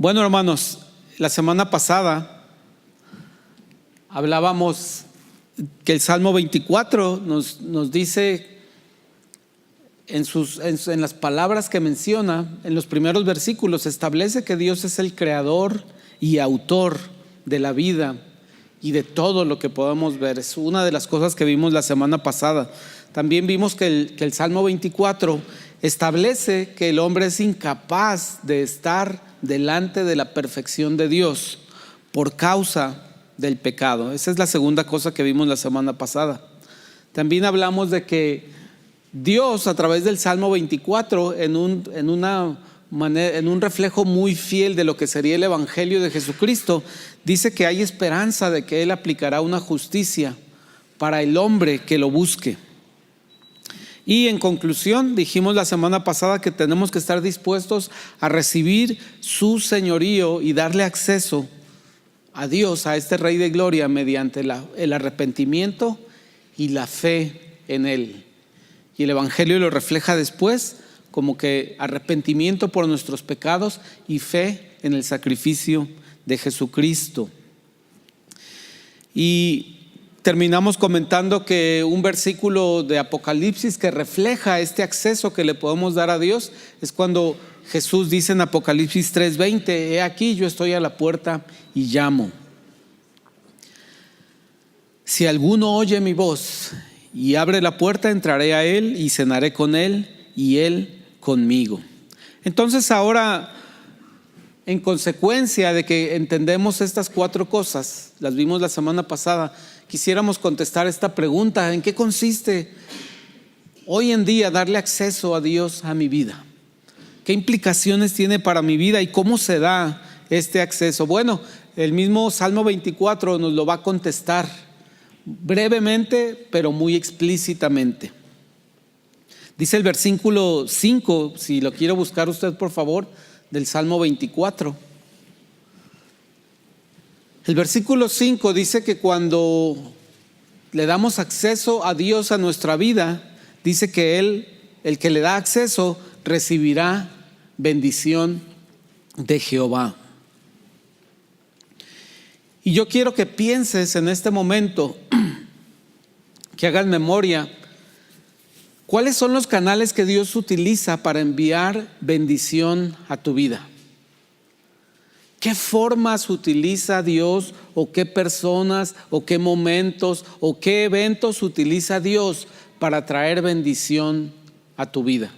Bueno, hermanos, la semana pasada hablábamos que el Salmo 24 nos dice en las palabras que menciona, en los primeros versículos, establece que Dios es el creador y autor de la vida y de todo lo que podemos ver. Es una de las cosas que vimos la semana pasada. También vimos que el Salmo 24 establece que el hombre es incapaz de estar delante de la perfección de Dios por causa del pecado. Esa es la segunda cosa que vimos la semana pasada. También hablamos de que Dios, a través del Salmo 24, en un reflejo muy fiel de lo que sería el Evangelio de Jesucristo, dice que hay esperanza de que Él aplicará una justicia para el hombre que lo busque. Y en conclusión, dijimos la semana pasada que tenemos que estar dispuestos a recibir su señorío y darle acceso a Dios, a este Rey de Gloria, mediante el arrepentimiento y la fe en Él. Y el Evangelio lo refleja después como que arrepentimiento por nuestros pecados y fe en el sacrificio de Jesucristo. Y terminamos comentando que un versículo de Apocalipsis que refleja este acceso que le podemos dar a Dios es cuando Jesús dice en Apocalipsis 3:20: he aquí, yo estoy a la puerta y llamo. Si alguno oye mi voz y abre la puerta, entraré a él y cenaré con él y él conmigo. Entonces ahora, en consecuencia de que entendemos estas cuatro cosas, las vimos la semana pasada, quisiéramos contestar esta pregunta: ¿en qué consiste hoy en día darle acceso a Dios a mi vida? ¿Qué implicaciones tiene para mi vida y cómo se da este acceso? Bueno, el mismo Salmo 24 nos lo va a contestar brevemente, pero muy explícitamente. Dice el versículo 5, si lo quiere buscar usted por favor, del Salmo 24. El versículo 5 dice que cuando le damos acceso a Dios a nuestra vida, dice que Él, el que le da acceso, recibirá bendición de Jehová. Y yo quiero que pienses en este momento, que hagas memoria, ¿cuáles son los canales que Dios utiliza para enviar bendición a tu vida? ¿Qué formas utiliza Dios, o qué personas, o qué momentos, o qué eventos utiliza Dios para traer bendición a tu vida?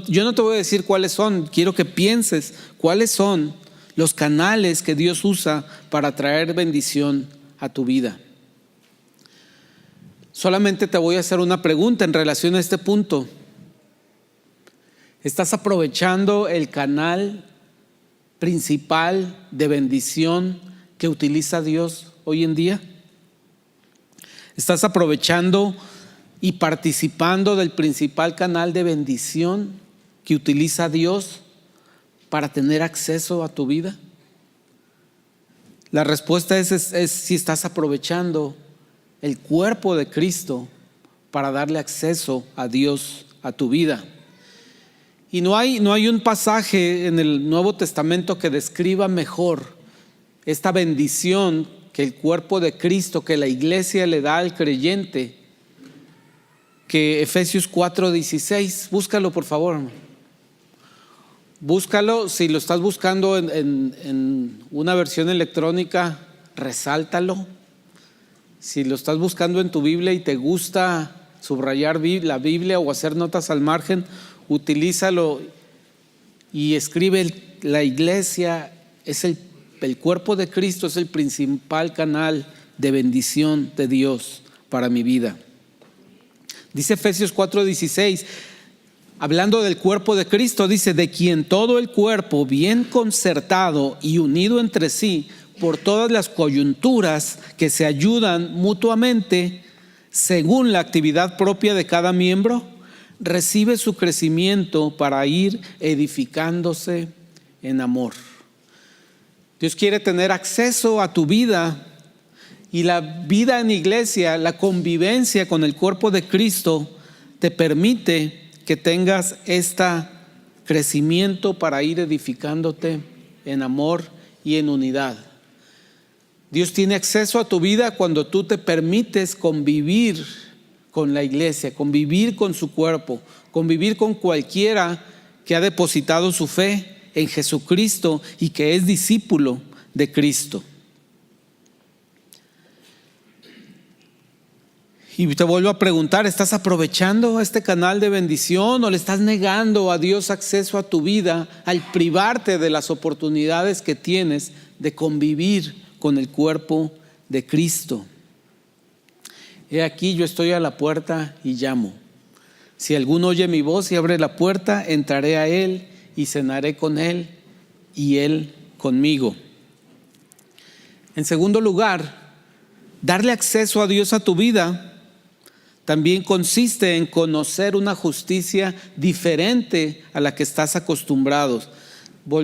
Yo no te voy a decir cuáles son, quiero que pienses cuáles son los canales que Dios usa para traer bendición a tu vida. Solamente te voy a hacer una pregunta en relación a este punto. ¿Estás aprovechando el canal principal de bendición que utiliza Dios hoy en día? ¿Estás aprovechando y participando del principal canal de bendición que utiliza Dios para tener acceso a tu vida? La respuesta es si estás aprovechando el cuerpo de Cristo para darle acceso a Dios a tu vida. Y no hay un pasaje en el Nuevo Testamento que describa mejor esta bendición que el cuerpo de Cristo, que la iglesia le da al creyente, que Efesios 4:16. Búscalo por favor. Búscalo. Si lo estás buscando en una versión electrónica, resáltalo. Si lo estás buscando en tu Biblia y te gusta subrayar la Biblia o hacer notas al margen, utilízalo y escribe: la iglesia es el cuerpo de Cristo, es el principal canal de bendición de Dios para mi vida. Dice Efesios 4:16, hablando del cuerpo de Cristo, dice: de quien todo el cuerpo, bien concertado y unido entre sí por todas las coyunturas que se ayudan mutuamente según la actividad propia de cada miembro, recibe su crecimiento para ir edificándose en amor. Dios quiere tener acceso a tu vida, y la vida en iglesia, la convivencia con el cuerpo de Cristo, te permite que tengas este crecimiento para ir edificándote en amor y en unidad. Dios tiene acceso a tu vida cuando tú te permites convivir con la iglesia, convivir con su cuerpo, convivir con cualquiera que ha depositado su fe en Jesucristo y que es discípulo de Cristo. Y te vuelvo a preguntar, ¿estás aprovechando este canal de bendición o le estás negando a Dios acceso a tu vida al privarte de las oportunidades que tienes de convivir con el cuerpo de Cristo? He aquí, yo estoy a la puerta y llamo. Si alguno oye mi voz y abre la puerta, entraré a él y cenaré con él y él conmigo. En segundo lugar, darle acceso a Dios a tu vida también consiste en conocer una justicia diferente a la que estás acostumbrado.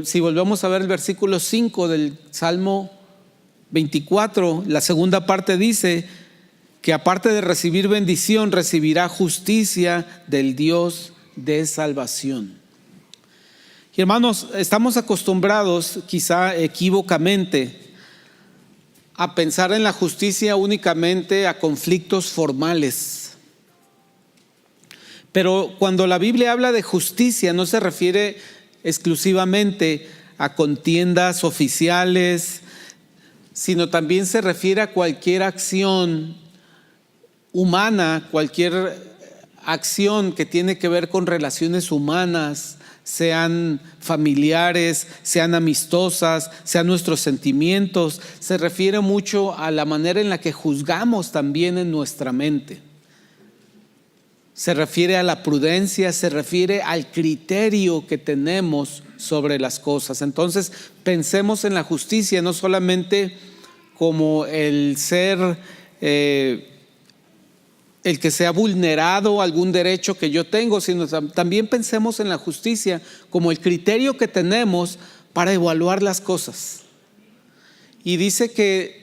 Si volvemos a ver el versículo 5 del Salmo 24, la segunda parte dice que aparte de recibir bendición, recibirá justicia del Dios de salvación. Y hermanos, estamos acostumbrados, quizá equívocamente, a pensar en la justicia únicamente a conflictos formales. Pero cuando la Biblia habla de justicia, no se refiere exclusivamente a contiendas oficiales, sino también se refiere a cualquier acción humana, cualquier acción que tiene que ver con relaciones humanas, sean familiares, sean amistosas, sean nuestros sentimientos. Se refiere mucho a la manera en la que juzgamos también en nuestra mente. Se refiere a la prudencia, se refiere al criterio que tenemos sobre las cosas. Entonces, pensemos en la justicia no solamente como el ser, el que sea vulnerado algún derecho que yo tengo, sino también pensemos en la justicia como el criterio que tenemos para evaluar las cosas. Y dice que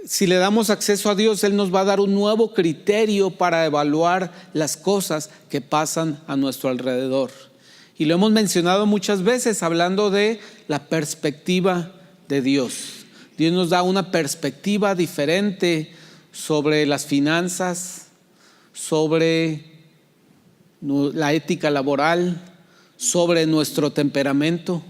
si le damos acceso a Dios, Él nos va a dar un nuevo criterio para evaluar las cosas que pasan a nuestro alrededor. Y lo hemos mencionado muchas veces hablando de la perspectiva de Dios. Dios nos da una perspectiva diferente sobre las finanzas, sobre la ética laboral, sobre nuestro temperamento.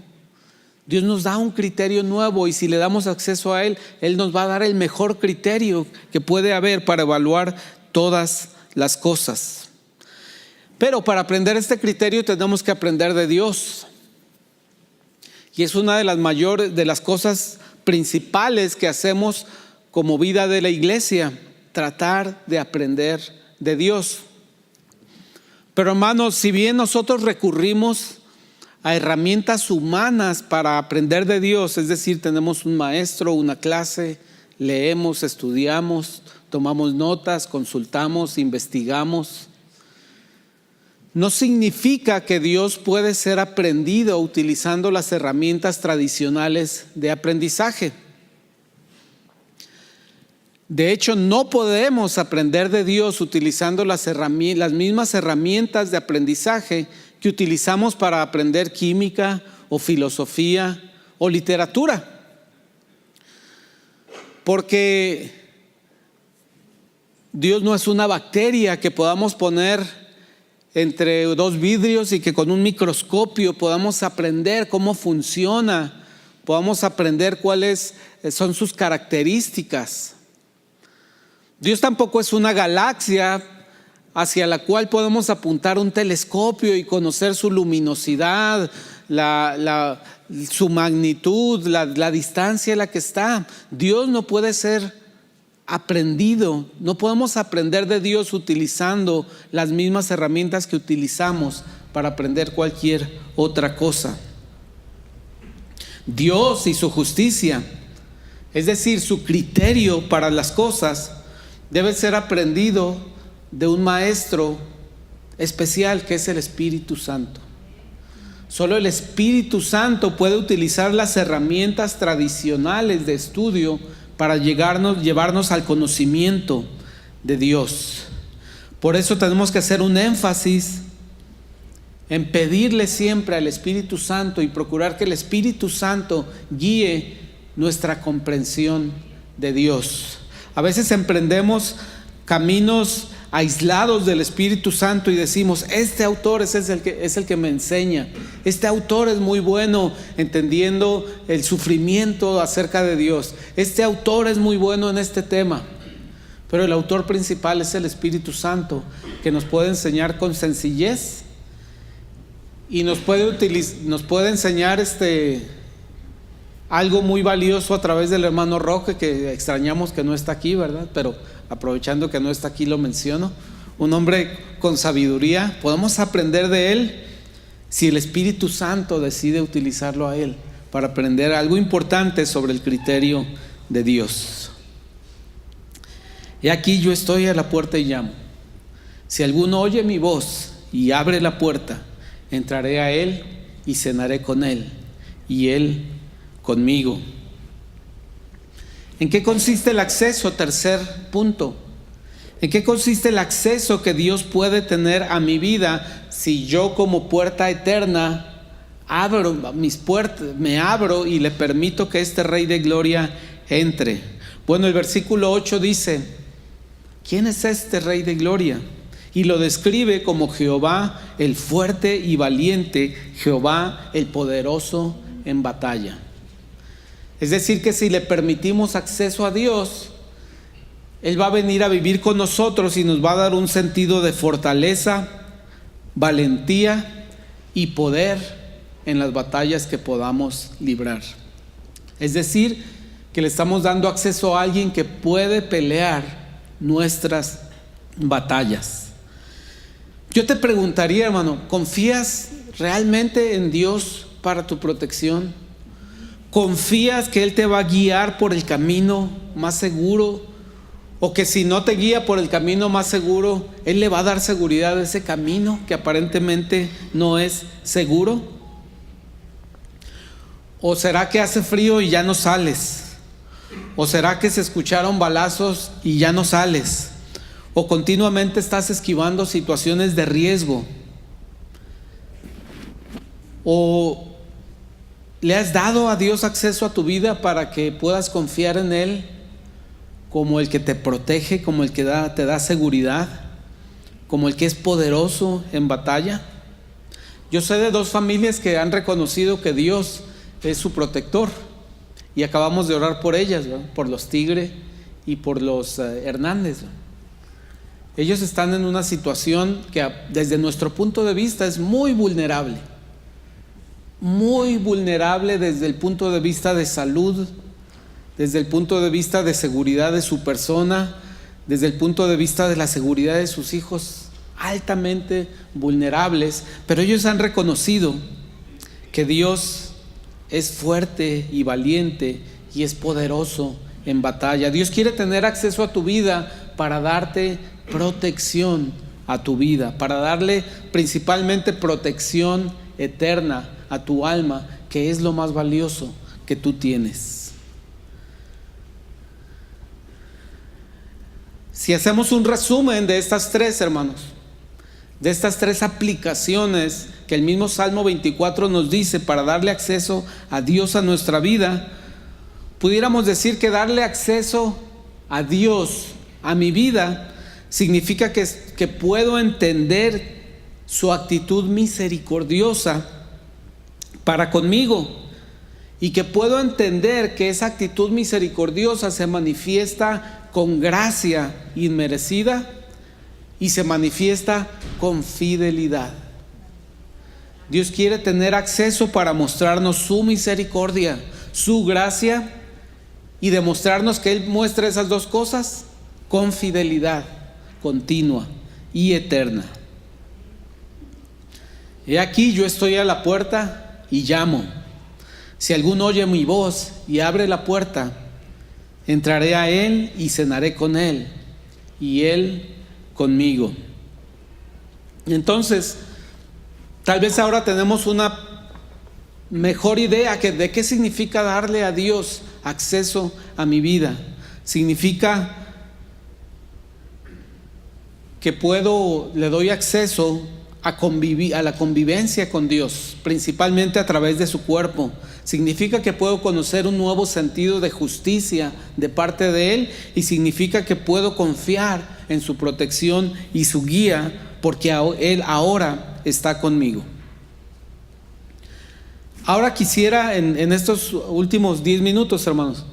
Dios nos da un criterio nuevo y si le damos acceso a Él, Él nos va a dar el mejor criterio que puede haber para evaluar todas las cosas. Pero para aprender este criterio tenemos que aprender de Dios. Y es una de las cosas principales que hacemos como vida de la iglesia, tratar de aprender de Dios. Pero hermanos, si bien nosotros recurrimos a herramientas humanas para aprender de Dios, es decir, tenemos un maestro, una clase, leemos, estudiamos, tomamos notas, consultamos, investigamos, no significa que Dios puede ser aprendido utilizando las herramientas tradicionales de aprendizaje. De hecho, no podemos aprender de Dios utilizando las mismas herramientas de aprendizaje que utilizamos para aprender química o filosofía o literatura. Porque Dios no es una bacteria que podamos poner entre dos vidrios y que con un microscopio podamos aprender cómo funciona, podamos aprender cuáles son sus características. Dios tampoco es una galaxia hacia la cual podemos apuntar un telescopio y conocer su luminosidad, su magnitud, la distancia en la que está. Dios no puede ser aprendido, no podemos aprender de Dios utilizando las mismas herramientas que utilizamos para aprender cualquier otra cosa. Dios y su justicia, es decir, su criterio para las cosas, debe ser aprendido de un maestro especial que es el Espíritu Santo. Solo el Espíritu Santo puede utilizar las herramientas tradicionales de estudio para llevarnos al conocimiento de Dios. Por eso tenemos que hacer un énfasis en pedirle siempre al Espíritu Santo y procurar que el Espíritu Santo guíe nuestra comprensión de Dios. A veces emprendemos caminos aislados del Espíritu Santo y decimos: este autor es el que me enseña, este autor es muy bueno entendiendo el sufrimiento acerca de Dios, este autor es muy bueno en este tema. Pero el autor principal es el Espíritu Santo, que nos puede enseñar con sencillez y nos puede enseñar algo muy valioso a través del hermano Roque, que extrañamos que no está aquí, ¿verdad? Pero aprovechando que no está aquí lo menciono. Un hombre con sabiduría, podemos aprender de él si el Espíritu Santo decide utilizarlo a él para aprender algo importante sobre el criterio de Dios. Y aquí yo estoy a la puerta y llamo. Si alguno oye mi voz y abre la puerta, entraré a él y cenaré con él y él conmigo. ¿En qué consiste el acceso? Tercer punto. ¿En qué consiste el acceso que Dios puede tener a mi vida si yo, como puerta eterna, abro mis puertas, me abro y le permito que este Rey de Gloria entre? Bueno, el versículo 8 dice: ¿quién es este Rey de Gloria? Y lo describe como Jehová el fuerte y valiente, Jehová el poderoso en batalla. Es decir, que si le permitimos acceso a Dios, Él va a venir a vivir con nosotros y nos va a dar un sentido de fortaleza, valentía y poder en las batallas que podamos librar. Es decir, que le estamos dando acceso a alguien que puede pelear nuestras batallas. Yo te preguntaría, hermano, ¿confías realmente en Dios para tu protección? ¿Confías que Él te va a guiar por el camino más seguro? ¿O que si no te guía por el camino más seguro, Él le va a dar seguridad a ese camino que aparentemente no es seguro? ¿O será que hace frío y ya no sales? ¿O será que se escucharon balazos y ya no sales? ¿O continuamente estás esquivando situaciones de riesgo? ¿O le has dado a Dios acceso a tu vida para que puedas confiar en Él como el que te protege, como el que te da seguridad, como el que es poderoso en batalla? Yo sé de dos familias que han reconocido que Dios es su protector y acabamos de orar por ellas, ¿verdad? Por los Tigre y por los Hernández, ¿verdad? Ellos están en una situación que desde nuestro punto de vista es muy vulnerable desde el punto de vista de salud, desde el punto de vista de seguridad de su persona, desde el punto de vista de la seguridad de sus hijos, altamente vulnerables. Pero ellos han reconocido que Dios es fuerte y valiente y es poderoso en batalla. Dios quiere tener acceso a tu vida para darte protección a tu vida, para darle principalmente protección eterna a tu alma, que es lo más valioso que tú tienes. Si hacemos un resumen de estas tres, hermanos, de estas tres aplicaciones que el mismo Salmo 24 nos dice para darle acceso a Dios a nuestra vida, pudiéramos decir que darle acceso a Dios a mi vida significa que puedo entender su actitud misericordiosa para conmigo, y que puedo entender que esa actitud misericordiosa se manifiesta con gracia inmerecida y se manifiesta con fidelidad. Dios quiere tener acceso para mostrarnos su misericordia, su gracia, y demostrarnos que Él muestra esas dos cosas con fidelidad continua y eterna. He aquí, yo estoy a la puerta y llamo. Si alguno oye mi voz y abre la puerta, entraré a él y cenaré con él y él conmigo. Entonces, tal vez ahora tenemos una mejor idea de qué significa darle a Dios acceso a mi vida. Significa que le doy acceso a la convivencia con Dios, principalmente a través de su cuerpo. Significa que puedo conocer un nuevo sentido de justicia de parte de Él, y significa que puedo confiar en su protección y su guía, porque Él ahora está conmigo. Ahora quisiera en estos últimos 10 minutos, hermanos,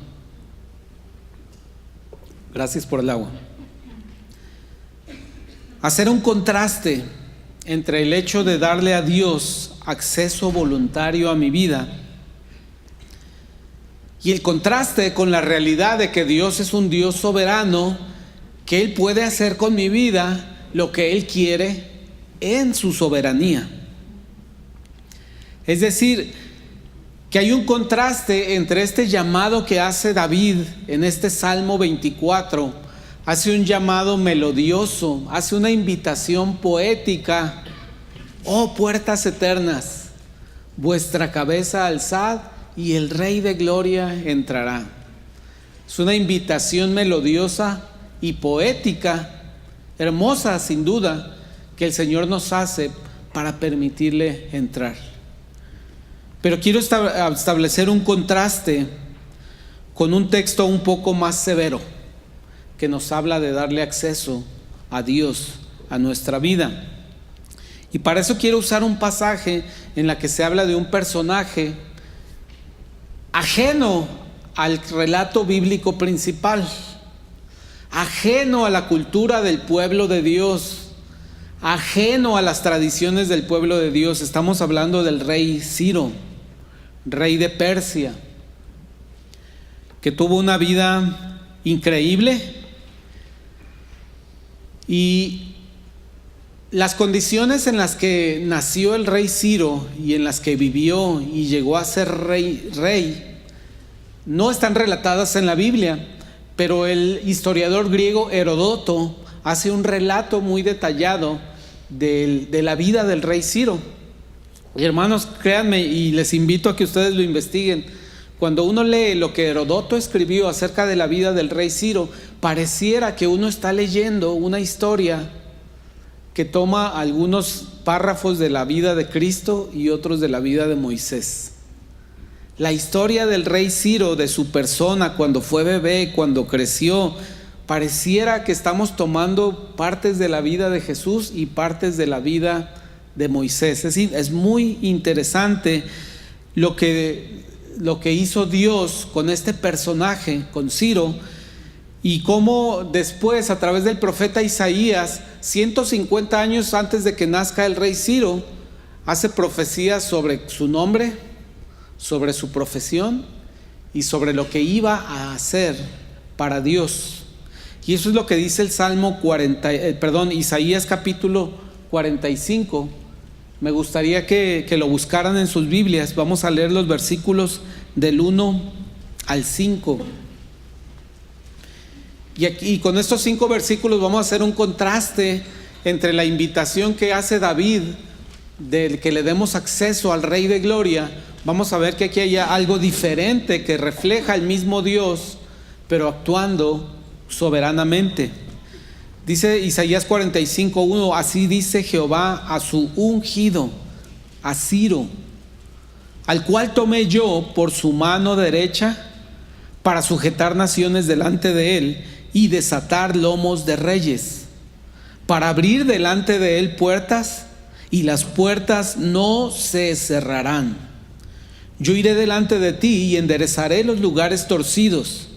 gracias por el agua, hacer un contraste entre el hecho de darle a Dios acceso voluntario a mi vida y el contraste con la realidad de que Dios es un Dios soberano, que Él puede hacer con mi vida lo que Él quiere en su soberanía. Es decir, que hay un contraste entre este llamado que hace David en este Salmo 24. Hace un llamado melodioso, hace una invitación poética. Oh puertas eternas, vuestra cabeza alzad y el Rey de Gloria entrará. Es una invitación melodiosa y poética, hermosa sin duda, que el Señor nos hace para permitirle entrar. Pero quiero establecer un contraste con un texto un poco más severo, que nos habla de darle acceso a Dios a nuestra vida. Y para eso quiero usar un pasaje en la que se habla de un personaje ajeno al relato bíblico principal, ajeno a la cultura del pueblo de Dios, ajeno a las tradiciones del pueblo de Dios. Estamos hablando del rey Ciro, rey de Persia, que tuvo una vida increíble. Y las condiciones en las que nació el rey Ciro y en las que vivió y llegó a ser rey no están relatadas en la Biblia, pero el historiador griego Heródoto hace un relato muy detallado de la vida del rey Ciro. Y hermanos, créanme, y les invito a que ustedes lo investiguen. Cuando uno lee lo que Heródoto escribió acerca de la vida del rey Ciro, pareciera que uno está leyendo una historia que toma algunos párrafos de la vida de Cristo y otros de la vida de Moisés. La historia del rey Ciro, de su persona, cuando fue bebé, cuando creció, pareciera que estamos tomando partes de la vida de Jesús y partes de la vida de Moisés. Es decir, es muy interesante lo que hizo Dios con este personaje, con Ciro, y cómo después, a través del profeta Isaías, 150 años antes de que nazca el rey Ciro, hace profecías sobre su nombre, sobre su profesión y sobre lo que iba a hacer para Dios. Y eso es lo que dice el Salmo Isaías capítulo 45. Me gustaría que lo buscaran en sus Biblias. Vamos a leer los versículos del 1 al 5. Y con estos 5 versículos vamos a hacer un contraste entre la invitación que hace David del que le demos acceso al Rey de Gloria. Vamos a ver que aquí hay algo diferente que refleja el mismo Dios, pero actuando soberanamente. Dice Isaías 45:1: así dice Jehová a su ungido, a Ciro, al cual tomé yo por su mano derecha para sujetar naciones delante de él y desatar lomos de reyes, para abrir delante de él puertas, y las puertas no se cerrarán. Yo iré delante de ti y enderezaré los lugares torcidos,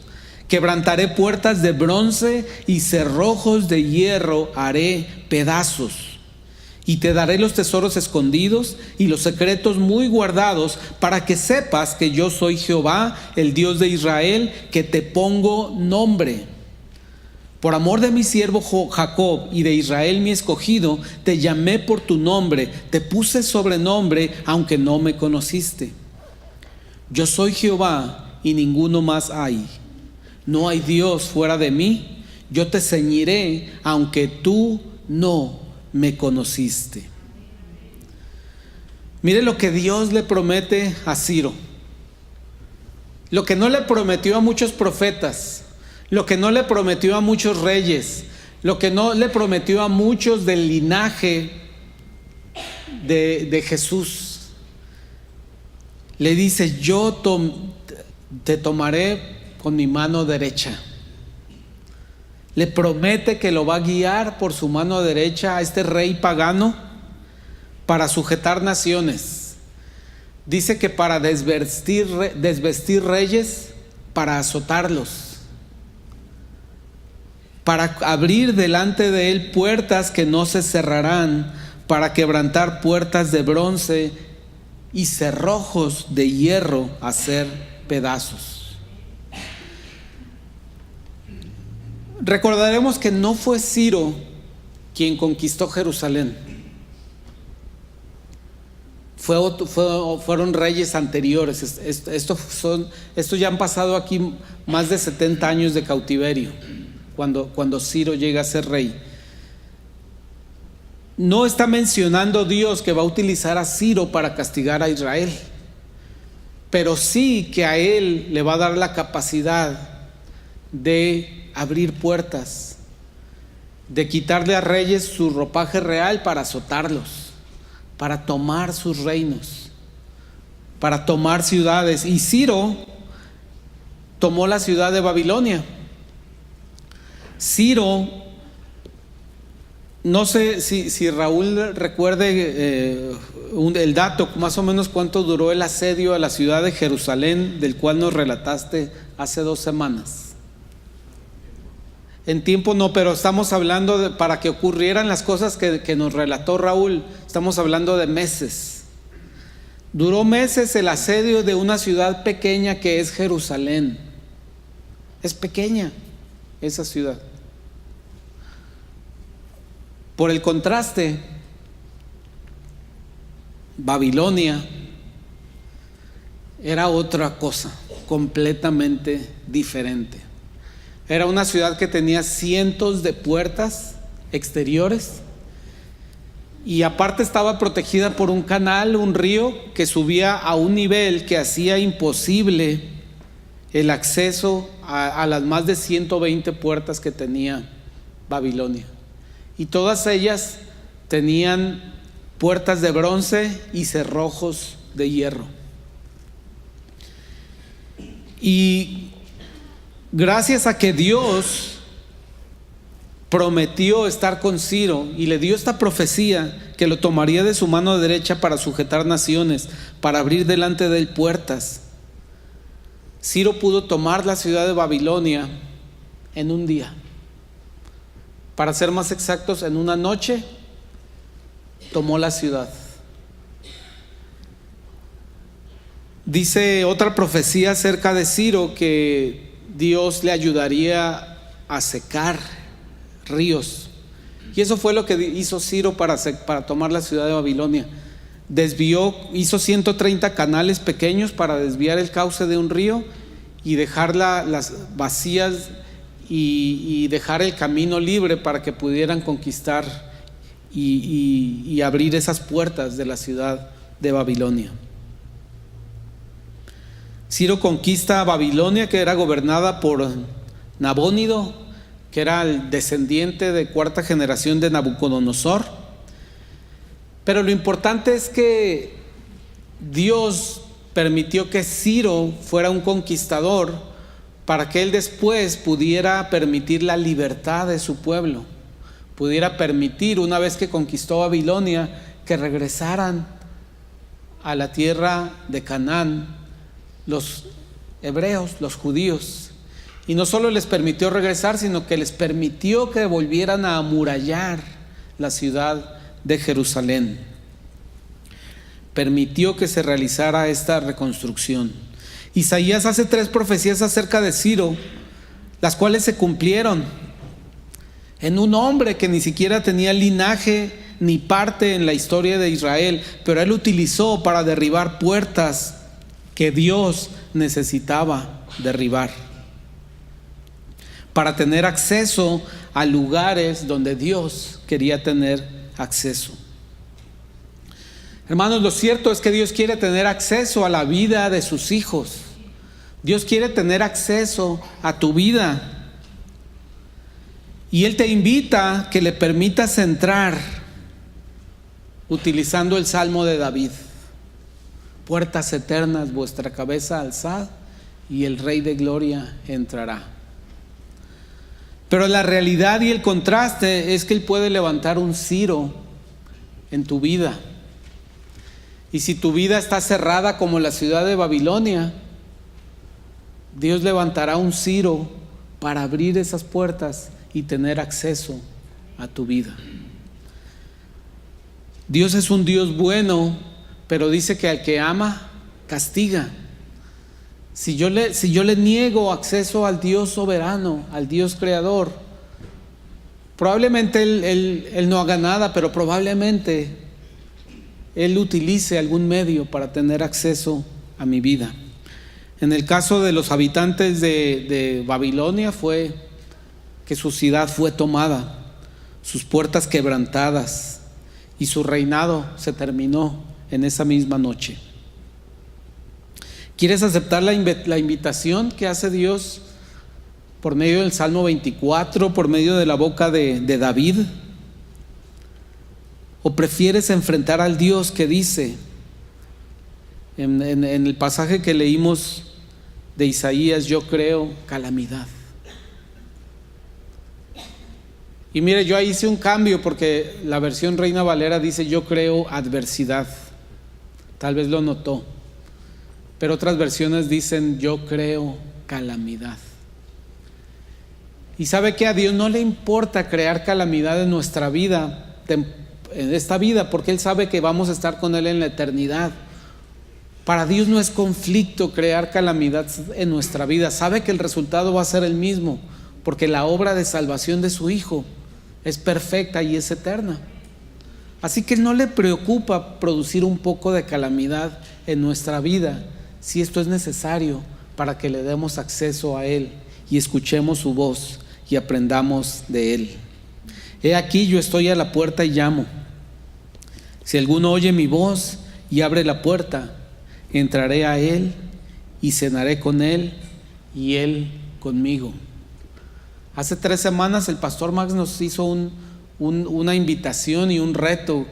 quebrantaré puertas de bronce y cerrojos de hierro haré pedazos. Y te daré los tesoros escondidos y los secretos muy guardados, para que sepas que yo soy Jehová, el Dios de Israel, que te pongo nombre. Por amor de mi siervo Jacob y de Israel mi escogido, te llamé por tu nombre, te puse sobrenombre, aunque no me conociste. Yo soy Jehová y ninguno más hay. No hay Dios fuera de mí. Yo te ceñiré, aunque tú no me conociste. Mire lo que Dios le promete a Ciro, lo que no le prometió a muchos profetas, lo que no le prometió a muchos reyes, lo que no le prometió a muchos del linaje de Jesús. Le dice: yo te tomaré con mi mano derecha. Le promete que lo va a guiar por su mano derecha a este rey pagano para sujetar naciones. Dice que para desvestir reyes, para azotarlos, para abrir delante de él puertas que no se cerrarán, para quebrantar puertas de bronce y cerrojos de hierro, hacer pedazos. Recordaremos que no fue Ciro quien conquistó Jerusalén. Fueron reyes anteriores. Estos ya han pasado aquí más de 70 años de cautiverio, cuando Ciro llega a ser rey. No está mencionando Dios que va a utilizar a Ciro para castigar a Israel, pero sí que a él le va a dar la capacidad de abrir puertas, de quitarle a reyes su ropaje real para azotarlos, para tomar sus reinos, para tomar ciudades. Y Ciro tomó la ciudad de Babilonia. Ciro, no sé si Raúl recuerde el dato, más o menos cuánto duró el asedio a la ciudad de Jerusalén, del cual nos relataste hace 2 semanas. En tiempo no, pero estamos hablando para que ocurrieran las cosas que nos relató Raúl, estamos hablando de meses. Duró meses el asedio de una ciudad pequeña que es Jerusalén. Es pequeña esa ciudad. Por el contraste, Babilonia era otra cosa, completamente diferente. Era una ciudad que tenía cientos de puertas exteriores y aparte estaba protegida por un canal, un río que subía a un nivel que hacía imposible el acceso a las más de 120 puertas que tenía Babilonia. Y todas ellas tenían puertas de bronce y cerrojos de hierro. Y gracias a que Dios prometió estar con Ciro y le dio esta profecía que lo tomaría de su mano derecha para sujetar naciones, para abrir delante de él puertas, Ciro pudo tomar la ciudad de Babilonia en un día. Para ser más exactos, en una noche tomó la ciudad. Dice otra profecía acerca de Ciro que Dios le ayudaría a secar ríos. Y eso fue lo que hizo Ciro para tomar la ciudad de Babilonia. Hizo 130 canales pequeños para desviar el cauce de un río y dejarlas vacías y dejar el camino libre para que pudieran conquistar y abrir esas puertas de la ciudad de Babilonia. Ciro conquista a Babilonia, que era gobernada por Nabónido, que era el descendiente de 4ª generación de Nabucodonosor. Pero lo importante es que Dios permitió que Ciro fuera un conquistador para que él después pudiera permitir la libertad de su pueblo, pudiera permitir, una vez que conquistó Babilonia, que regresaran a la tierra de Canaán los hebreos, los judíos. Y no solo les permitió regresar, sino que les permitió que volvieran a amurallar la ciudad de Jerusalén. Permitió que se realizara esta reconstrucción. Isaías hace 3 profecías acerca de Ciro, las cuales se cumplieron en un hombre que ni siquiera tenía linaje ni parte en la historia de Israel, pero él utilizó para derribar puertas que Dios necesitaba derribar, para tener acceso a lugares donde Dios quería tener acceso. Hermanos, lo cierto es que Dios quiere tener acceso a la vida de sus hijos. Dios quiere tener acceso a tu vida. Y Él te invita a que le permitas entrar utilizando el Salmo de David. Puertas eternas, vuestra cabeza alzad y el Rey de Gloria entrará. Pero la realidad y el contraste es que Él puede levantar un Ciro en tu vida. Y si tu vida está cerrada como la ciudad de Babilonia, Dios levantará un Ciro para abrir esas puertas y tener acceso a tu vida. Dios es un Dios bueno, pero dice que al que ama, castiga. Si yo le niego acceso al Dios soberano, al Dios creador, probablemente Él no haga nada, pero probablemente Él utilice algún medio para tener acceso a mi vida. En el caso de los habitantes de Babilonia fue que su ciudad fue tomada, sus puertas quebrantadas, y su reinado se terminó en esa misma noche. ¿Quieres aceptar la invitación que hace Dios por medio del Salmo 24, por medio de la boca de David? ¿O prefieres enfrentar al Dios que dice en el pasaje que leímos de Isaías: yo creo calamidad? Y mire, yo ahí hice un cambio porque la versión Reina Valera dice: yo creo adversidad. Tal vez lo notó. Pero otras versiones dicen: yo creo calamidad. Y sabe que a Dios no le importa crear calamidad en nuestra vida, en esta vida, porque Él sabe que vamos a estar con Él en la eternidad. Para Dios no es conflicto crear calamidad en nuestra vida. Sabe que el resultado va a ser el mismo, porque la obra de salvación de su Hijo es perfecta y es eterna. Así que no le preocupa producir un poco de calamidad en nuestra vida, si esto es necesario para que le demos acceso a Él y escuchemos su voz y aprendamos de Él. He aquí, yo estoy a la puerta y llamo. Si alguno oye mi voz y abre la puerta, entraré a Él y cenaré con Él y Él conmigo. Hace 3 semanas el pastor Max nos hizo una invitación y un reto.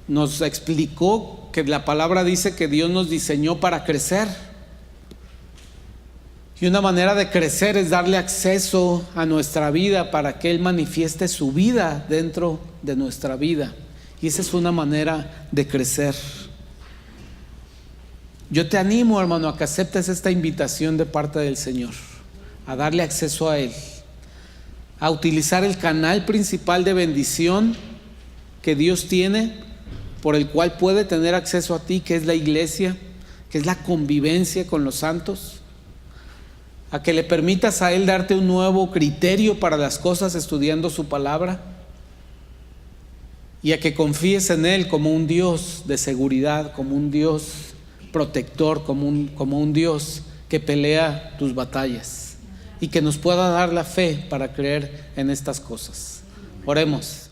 Nos explicó que la palabra dice que Dios nos diseñó para crecer. Y una manera de crecer es darle acceso a nuestra vida para que Él manifieste su vida dentro de nuestra vida. Y esa es una manera de crecer. Yo te animo, hermano, a que aceptes esta invitación de parte del Señor, a darle acceso a Él, a utilizar el canal principal de bendición que Dios tiene, por el cual puede tener acceso a ti, que es la iglesia, que es la convivencia con los santos, a que le permitas a Él darte un nuevo criterio para las cosas estudiando su palabra, y a que confíes en Él como un Dios de seguridad, como un Dios protector, como un Dios que pelea tus batallas y que nos pueda dar la fe para creer en estas cosas. Oremos.